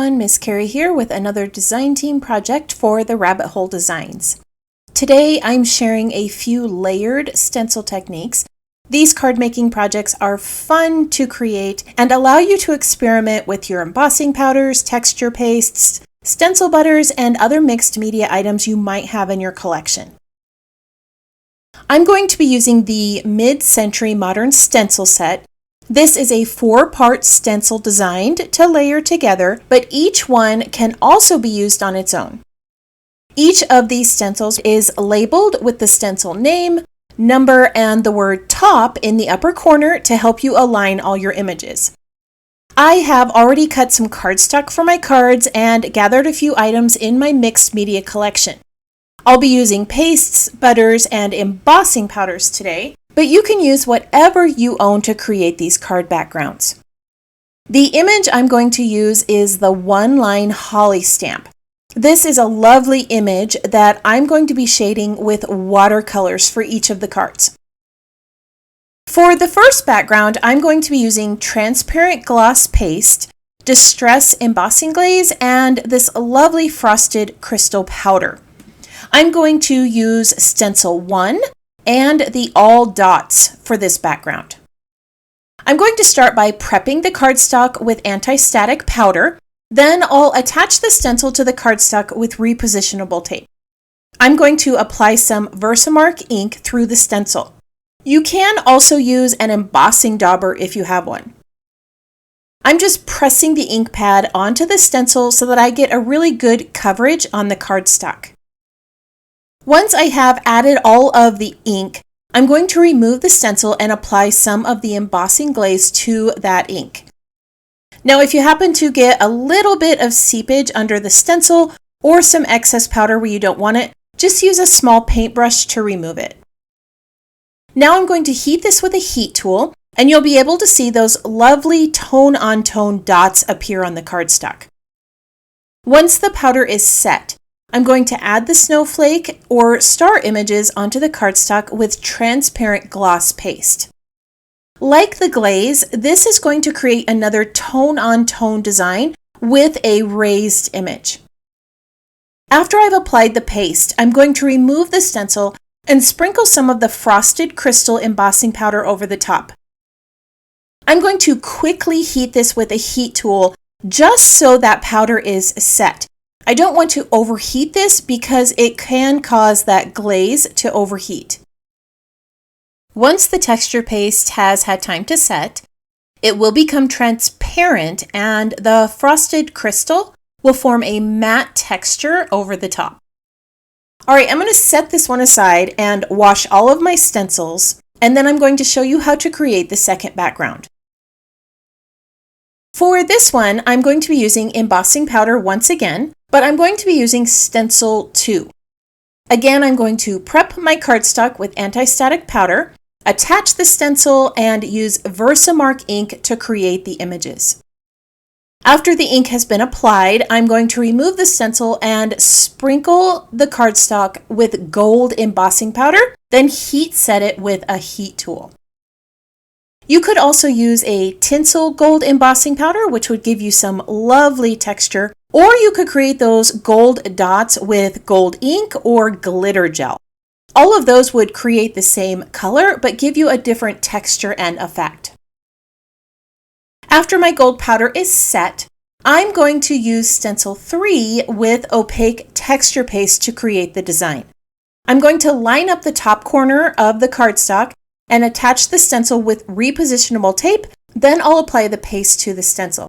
everyone, Miss Carrie here with another design team project for the Rabbit Hole Designs. Today I'm sharing a few layered stencil techniques. These card making projects are fun to create and allow you to experiment with your embossing powders, texture pastes, stencil butters, and other mixed media items you might have in your collection. I'm going to be using the mid-century modern stencil set. This is a 4-part stencil designed to layer together, but each one can also be used on its own. Each of these stencils is labeled with the stencil name, number, and the word top in the upper corner to help you align all your images. I have already cut some cardstock for my cards and gathered a few items in my mixed media collection. I'll be using pastes, butters, and embossing powders today, but you can use whatever you own to create these card backgrounds. The image I'm going to use is the one-line holly stamp. This is a lovely image that I'm going to be shading with watercolors for each of the cards. For the first background, I'm going to be using transparent gloss paste, distress embossing glaze, and this lovely frosted crystal powder. I'm going to use Stencil 1 and the all dots for this background. I'm going to start by prepping the cardstock with anti-static powder. Then I'll attach the stencil to the cardstock with repositionable tape. I'm going to apply some Versamark ink through the stencil. You can also use an embossing dauber if you have one. I'm just pressing the ink pad onto the stencil so that I get a really good coverage on the cardstock. Once I have added all of the ink, I'm going to remove the stencil and apply some of the embossing glaze to that ink. Now, if you happen to get a little bit of seepage under the stencil or some excess powder where you don't want it, just use a small paintbrush to remove it. Now I'm going to heat this with a heat tool, and you'll be able to see those lovely tone-on-tone dots appear on the cardstock. Once the powder is set, I'm going to add the snowflake or star images onto the cardstock with transparent gloss paste. Like the glaze, this is going to create another tone-on-tone design with a raised image. After I've applied the paste, I'm going to remove the stencil and sprinkle some of the frosted crystal embossing powder over the top. I'm going to quickly heat this with a heat tool just so that powder is set. I don't want to overheat this because it can cause that glaze to overheat. Once the texture paste has had time to set, it will become transparent and the frosted crystal will form a matte texture over the top. All right, I'm going to set this one aside and wash all of my stencils, and then I'm going to show you how to create the second background. For this one, I'm going to be using embossing powder once again, but I'm going to be using Stencil 2. Again, I'm going to prep my cardstock with anti-static powder, attach the stencil, and use Versamark ink to create the images. After the ink has been applied, I'm going to remove the stencil and sprinkle the cardstock with gold embossing powder, then heat set it with a heat tool. You could also use a tinsel gold embossing powder, which would give you some lovely texture, or you could create those gold dots with gold ink or glitter gel. All of those would create the same color, but give you a different texture and effect. After my gold powder is set, I'm going to use Stencil 3 with opaque texture paste to create the design. I'm going to line up the top corner of the cardstock and attach the stencil with repositionable tape, then I'll apply the paste to the stencil.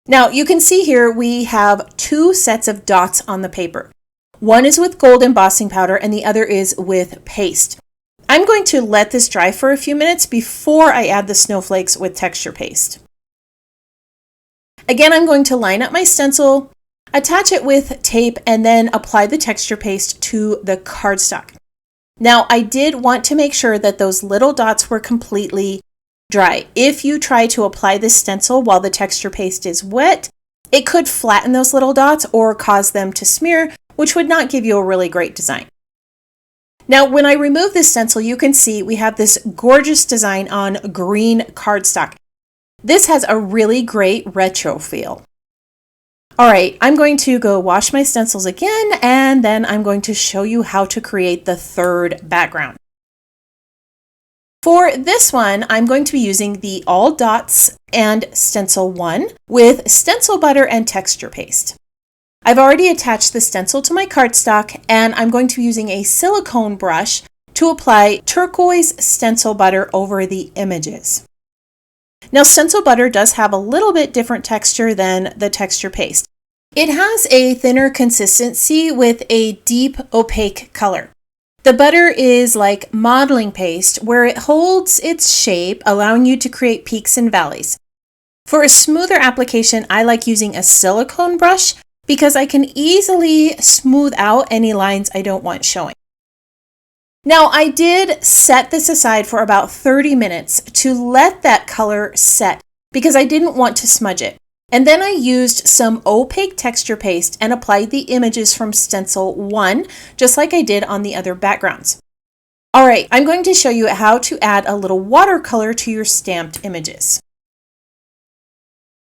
Now you can see here we have 2 sets of dots on the paper. One is with gold embossing powder and the other is with paste. I'm going to let this dry for a few minutes before I add the snowflakes with texture paste. Again, I'm going to line up my stencil, attach it with tape, and then apply the texture paste to the cardstock. Now, I did want to make sure that those little dots were completely dry. If you try to apply this stencil while the texture paste is wet, it could flatten those little dots or cause them to smear, which would not give you a really great design. Now, when I remove this stencil, you can see we have this gorgeous design on green cardstock. This has a really great retro feel. All right, I'm going to go wash my stencils again, and then I'm going to show you how to create the third background. For this one, I'm going to be using the All Dots and Stencil 1 with stencil butter and texture paste. I've already attached the stencil to my cardstock, and I'm going to be using a silicone brush to apply turquoise stencil butter over the images. Now, stencil butter does have a little bit different texture than the texture paste. It has a thinner consistency with a deep opaque color. The butter is like modeling paste where it holds its shape, allowing you to create peaks and valleys. For a smoother application, I like using a silicone brush because I can easily smooth out any lines I don't want showing. Now, I did set this aside for about 30 minutes to let that color set because I didn't want to smudge it. And then I used some opaque texture paste and applied the images from Stencil 1, just like I did on the other backgrounds. All right, I'm going to show you how to add a little watercolor to your stamped images.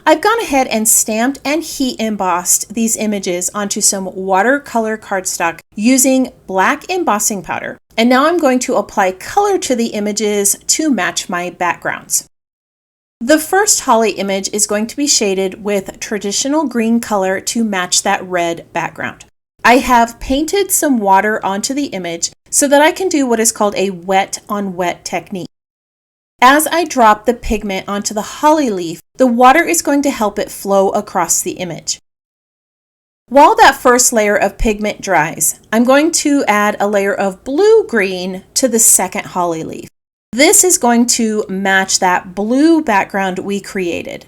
I've gone ahead and stamped and heat embossed these images onto some watercolor cardstock using black embossing powder. And now I'm going to apply color to the images to match my backgrounds. The first holly image is going to be shaded with traditional green color to match that red background. I have painted some water onto the image so that I can do what is called a wet on wet technique. As I drop the pigment onto the holly leaf, the water is going to help it flow across the image. While that first layer of pigment dries, I'm going to add a layer of blue-green to the second holly leaf. This is going to match that blue background we created.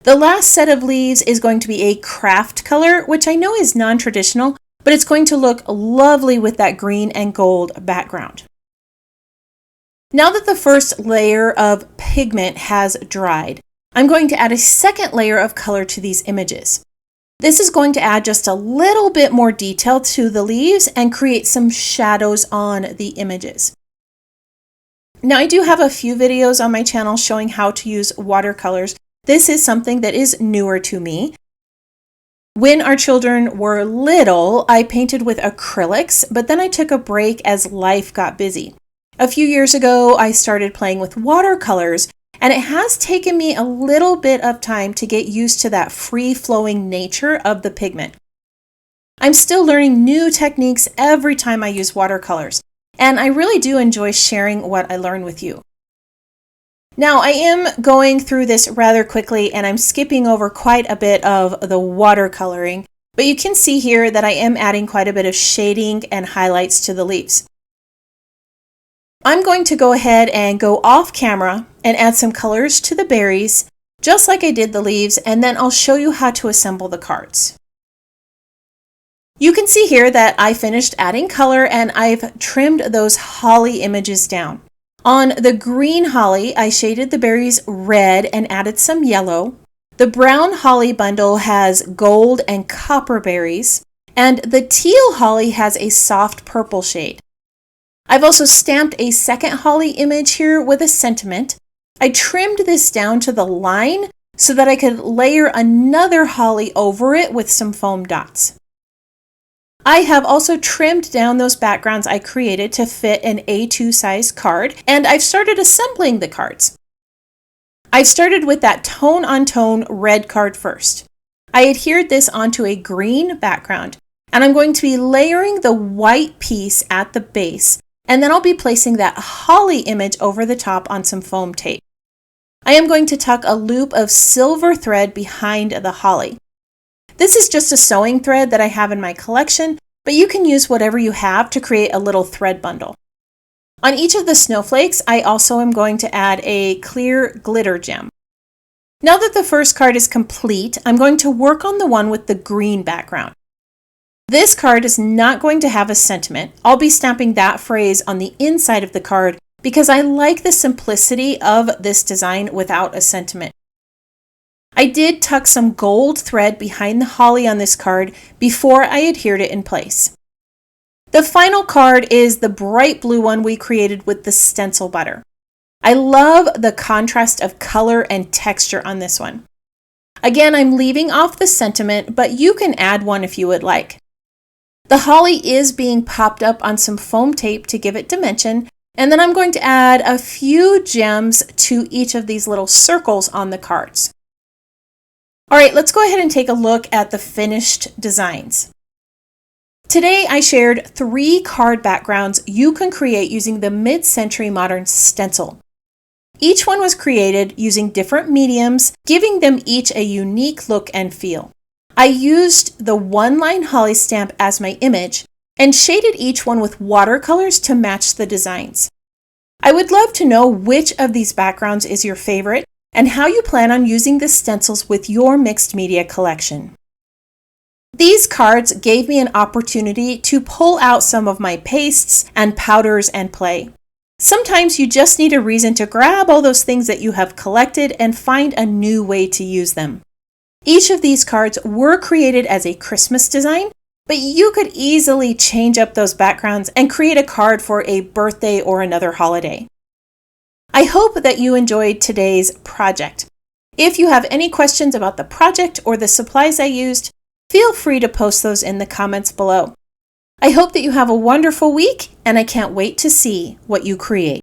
The last set of leaves is going to be a craft color, which I know is non-traditional, but it's going to look lovely with that green and gold background. Now that the first layer of pigment has dried, I'm going to add a second layer of color to these images. This is going to add just a little bit more detail to the leaves and create some shadows on the images. Now, I do have a few videos on my channel showing how to use watercolors. This is something that is newer to me. When our children were little, I painted with acrylics, but then I took a break as life got busy. A few years ago, I started playing with watercolors, and it has taken me a little bit of time to get used to that free-flowing nature of the pigment. I'm still learning new techniques every time I use watercolors, and I really do enjoy sharing what I learn with you. Now, I am going through this rather quickly, and I'm skipping over quite a bit of the watercoloring, but you can see here that I am adding quite a bit of shading and highlights to the leaves. I'm going to go ahead and go off camera and add some colors to the berries, just like I did the leaves, and then I'll show you how to assemble the cards. You can see here that I finished adding color and I've trimmed those holly images down. On the green holly, I shaded the berries red and added some yellow. The brown holly bundle has gold and copper berries, and the teal holly has a soft purple shade. I've also stamped a second holly image here with a sentiment. I trimmed this down to the line so that I could layer another holly over it with some foam dots. I have also trimmed down those backgrounds I created to fit an A2 size card, and I've started assembling the cards. I've started with that tone-on-tone red card first. I adhered this onto a green background, and I'm going to be layering the white piece at the base, and then I'll be placing that holly image over the top on some foam tape. I am going to tuck a loop of silver thread behind the holly. This is just a sewing thread that I have in my collection, but you can use whatever you have to create a little thread bundle. On each of the snowflakes, I also am going to add a clear glitter gem. Now that the first card is complete, I'm going to work on the one with the green background. This card is not going to have a sentiment. I'll be stamping that phrase on the inside of the card because I like the simplicity of this design without a sentiment. I did tuck some gold thread behind the holly on this card before I adhered it in place. The final card is the bright blue one we created with the stencil butter. I love the contrast of color and texture on this one. Again, I'm leaving off the sentiment, but you can add one if you would like. The holly is being popped up on some foam tape to give it dimension, and then I'm going to add a few gems to each of these little circles on the cards. All right, let's go ahead and take a look at the finished designs. Today I shared 3 card backgrounds you can create using the mid-century modern stencil. Each one was created using different mediums, giving them each a unique look and feel. I used the one-line holly stamp as my image and shaded each one with watercolors to match the designs. I would love to know which of these backgrounds is your favorite and how you plan on using the stencils with your mixed media collection. These cards gave me an opportunity to pull out some of my pastes and powders and play. Sometimes you just need a reason to grab all those things that you have collected and find a new way to use them. Each of these cards were created as a Christmas design, but you could easily change up those backgrounds and create a card for a birthday or another holiday. I hope that you enjoyed today's project. If you have any questions about the project or the supplies I used, feel free to post those in the comments below. I hope that you have a wonderful week, and I can't wait to see what you create.